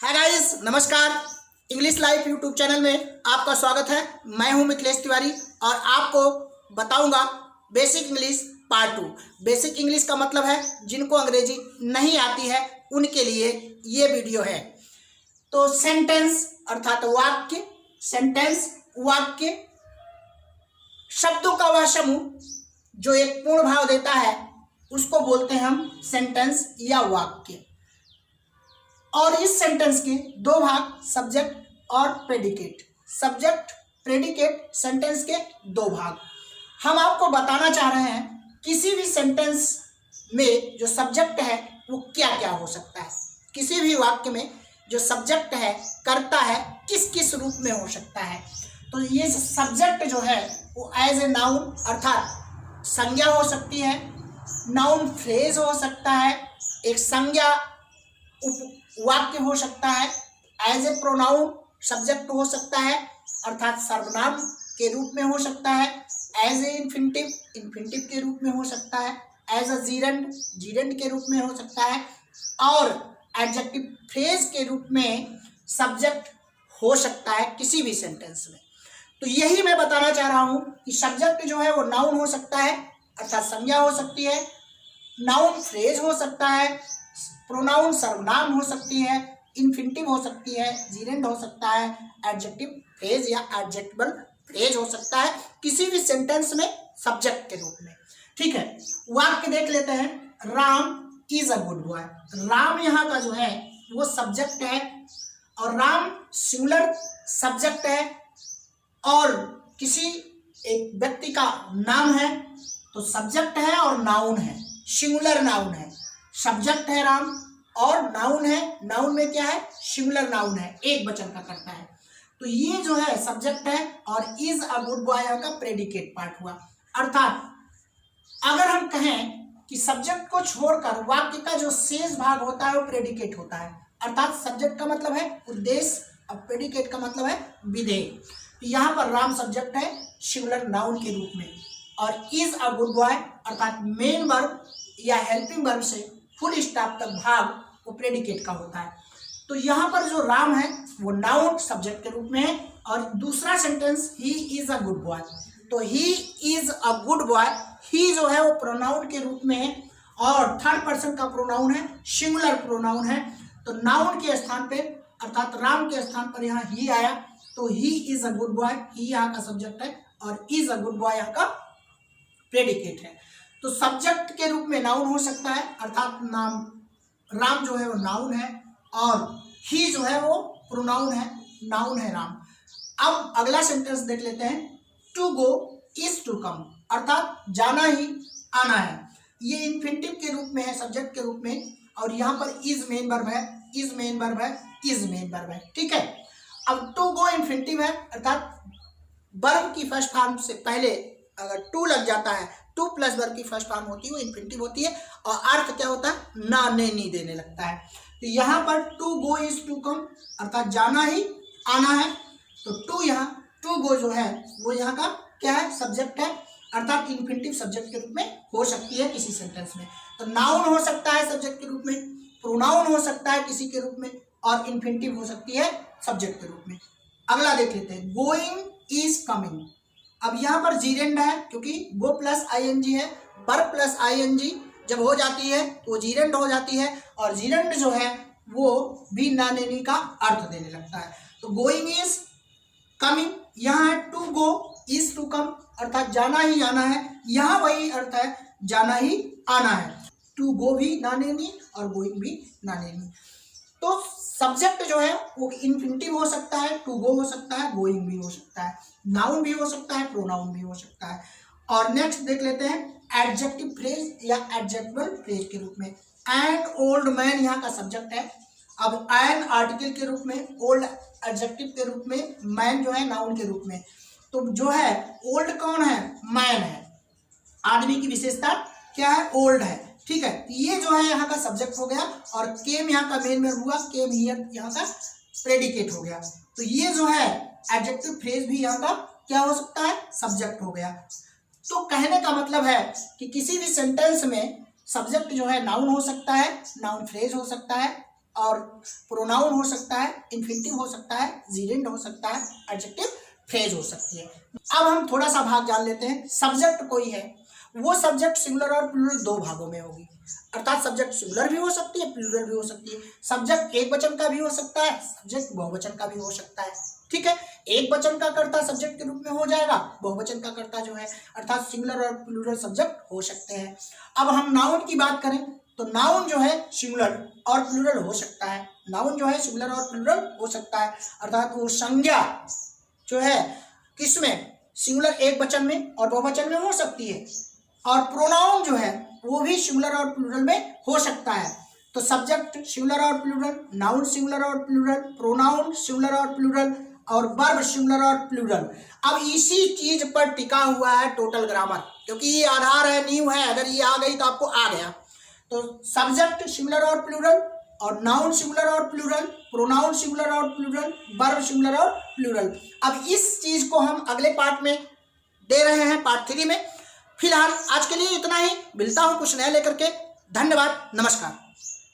Hi guys, नमस्कार। English live YouTube channel में आपका स्वागत है। मैं हूं मिथिलेश तिवारी और आपको बताऊंगा basic English part 2। Basic English का मतलब है जिनको अंग्रेजी नहीं आती है उनके लिए ये वीडियो है। तो सेंटेंस अर्थात वाक्य, सेंटेंस वाक्य शब्दों का वह समूह जो एक पूर्ण भाव देता है उसको बोलते हैं हम सेंटेंस या वाक्य। और इस सेंटेंस के दो भाग, सब्जेक्ट और प्रेडिकेट। सब्जेक्ट, प्रेडिकेट, सेंटेंस के दो भाग। हम आपको बताना चाह रहे हैं किसी भी सेंटेंस में जो सब्जेक्ट है वो क्या क्या हो सकता है। किसी भी वाक्य में जो सब्जेक्ट है, कर्ता है, किस किस रूप में हो सकता है। तो ये सब्जेक्ट जो है वो एज ए नाउन अर्थात संज्ञा हो सकती है, नाउन फ्रेज हो सकता है, एक संज्ञा वाक्य हो सकता है, एज ए प्रोनाउन सब्जेक्ट हो सकता है अर्थात सर्वनाम के रूप में हो सकता है, एज ए इन्फिनिटिव इन्फिनिटिव के रूप में हो सकता है, एज अ जीरेंड जीरेंड के रूप में हो सकता है और एडजेक्टिव फ्रेज के रूप में सब्जेक्ट हो सकता है किसी भी सेंटेंस में। तो यही मैं बताना चाह रहा हूँ कि सब्जेक्ट जो है वो नाउन हो सकता है अर्थात संज्ञा हो सकती है, नाउन फ्रेज हो सकता है, प्रोनाउन सर्वनाम हो सकती है, इन्फिनिटिव हो सकती है, जीरेंड हो सकता है, एडजेक्टिव फ्रेज या एडजेक्टिवल फ्रेज हो सकता है किसी भी सेंटेंस में सब्जेक्ट के रूप में। ठीक है, वाक्य देख लेते हैं। Ram is a good boy. Ram यहाँ का जो है वो सब्जेक्ट है और राम सिंगुलर सब्जेक्ट है और किसी एक व्यक्ति का नाम है तो सब्जेक्ट है और नाउन है, सिंगुलर नाउन है। सब्जेक्ट है राम और नाउन है, नाउन में क्या है, सिंगुलर नाउन है, एक वचन का करता है। तो ये जो है सब्जेक्ट है और इज अ गुड बॉय का प्रेडिकेट पार्ट हुआ। अर्थात अगर हम कहें कि सब्जेक्ट को छोड़कर वाक्य का जो शेष भाग होता है वो प्रेडिकेट होता है। अर्थात सब्जेक्ट का मतलब है उद्देश्य और प्रेडिकेट का मतलब है विधेय। तो यहाँ पर राम सब्जेक्ट है सिंगुलर नाउन के रूप में और इज अ गुड बॉय अर्थात मेन वर्ब या हेल्पिंग वर्ब से फुल स्टॉप तक भाग वो प्रेडिकेट का होता है। तो यहाँ पर जो राम है वो नाउन सब्जेक्ट के रूप में है और दूसरा sentence he is a good boy. तो he is a good boy, he जो है वो प्रोनाउन के रूप में है और थर्ड पर्सन का प्रोनाउन है, सिंगुलर प्रोनाउन है। तो नाउन के स्थान पे अर्थात राम के स्थान पर यहाँ ही आया तो he is a good boy, he यहाँ का सब्जेक्ट है और इज अ गुड बॉय यहाँ का प्रेडिकेट है। तो सब्जेक्ट के रूप में नाउन हो सकता है अर्थात नाम राम जो है वो नाउन है और ही जो है वो प्रोनाउन है, नाउन है राम। अब अगला सेंटेंस देख लेते हैं। To go is to come अर्थात जाना ही आना है। ये इन्फिनिटिव के रूप में है, सब्जेक्ट के रूप में और यहाँ पर इज मेन वर्ब है, इज मेन वर्ब है, इज मेन वर्ब है। ठीक है, अब टू गो इन्फिनिटिव है अर्थात वर्ब की फर्स्ट फॉर्म से पहले अगर टू लग जाता है, टू प्लस वर्ब की फर्स्ट फॉर्म होती है वो इन्फिनिटिव होती है और अर्थ क्या होता है, ना ने नी देने लगता है। तो यहाँ पर to go is to come अर्थात जाना ही आना है। तो टू यहाँ टू गो जो है वो यहाँ का क्या है, सब्जेक्ट है अर्थात इन्फिनिटिव सब्जेक्ट के रूप में हो सकती है किसी सेंटेंस में। तो नाउन हो सकता है सब्जेक्ट के रूप में, प्रोनाउन हो सकता है किसी के रूप में और इन्फिनिटिव हो सकती है सब्जेक्ट के रूप में। अगला देख लेते हैं। Going is coming. अब यहाँ पर जीरेंड है क्योंकि गो प्लस आईएनजी है, वर्ब प्लस आईएनजी जब हो जाती है तो जीरेंड हो जाती है और जीरेंड जो है वो भी ना नेनी का अर्थ देने लगता है। तो गोइंग इज कमिंग, यहाँ है to go is to come अर्थात जाना ही आना है, यहाँ वही अर्थ है जाना ही आना है। टू गो भी ना नेनी और गोइंग भी ना नेनी। तो सब्जेक्ट जो है वो इन्फिनिटिव हो सकता है, टू गो हो सकता है, गोइंग भी हो सकता है, नाउन भी हो सकता है, प्रोनाउन भी हो सकता है। और नेक्स्ट देख लेते हैं एडजेक्टिव फ्रेज या एडजेक्टिवल फ्रेज के रूप में। एन ओल्ड मैन यहाँ का सब्जेक्ट है। अब एन आर्टिकल के रूप में, ओल्ड एडजेक्टिव के रूप में, मैन जो है नाउन के रूप में। तो जो है ओल्ड कौन है, मैन है, आदमी की विशेषता क्या है, ओल्ड है। ठीक है, ये जो है यहाँ का सब्जेक्ट हो गया और केम यहाँ का मेन वर्ब हुआ, केम हियर यहाँ का प्रेडिकेट हो गया। तो ये जो है एडजेक्टिव फ्रेज भी यहाँ का क्या हो सकता है, सब्जेक्ट हो गया। तो कहने का मतलब है कि किसी भी सेंटेंस में सब्जेक्ट जो है नाउन हो सकता है, नाउन फ्रेज हो सकता है, और प्रोनाउन हो सकता है, इन्फिनिटिव हो सकता है, जीरेंड हो सकता है, एडजेक्टिव फ्रेज हो सकती है। अब हम थोड़ा सा भाग जान लेते हैं। सब्जेक्ट कोई है, वो सब्जेक्ट सिंगुलर और प्लूरल दो भागों में होगी, अर्थात सब्जेक्ट सिंगुलर भी हो सकती है, प्लूरल भी हो सकती है। सब्जेक्ट एक वचन का भी हो सकता है, सब्जेक्ट बहुवचन का भी हो सकता है। ठीक है, एक वचन का कर्ता सब्जेक्ट के रूप में हो जाएगा, बहुवचन का कर्ता जो है अर्थात सिंगुलर और प्लूरल सब्जेक्ट हो सकते हैं। अब हम नाउन की बात करें तो नाउन जो है सिंगुलर और प्लूरल हो सकता है। नाउन जो है सिंगुलर और प्लूरल हो सकता है, अर्थात वो संज्ञा जो है किसमें, सिंगुलर एक वचन में और बहुवचन में हो सकती है, और प्रोनाउन जो है वो भी सिंगुलर और प्लूरल में हो सकता है। तो सब्जेक्ट सिंगुलर और प्लूरल, नाउन सिंगुलर और प्लूरल, प्रोनाउन सिंगुलर और प्लूरल, और वर्ब सिंगुलर और प्लूरल। अब इसी चीज पर टिका हुआ है टोटल ग्रामर, क्योंकि ये आधार है, नींव है, अगर ये आ गई तो आपको आ गया। तो सब्जेक्ट सिंगुलर और प्लूरल, और नाउन सिंगुलर और प्लूरल, प्रोनाउन सिंगुलर और प्लूरल, वर्ब सिंगुलर और प्लूरल। अब इस चीज को हम अगले पार्ट में दे रहे हैं, पार्ट 3 में। फिलहाल आज के लिए इतना ही, मिलता हूं कुछ नया लेकर के। धन्यवाद, नमस्कार।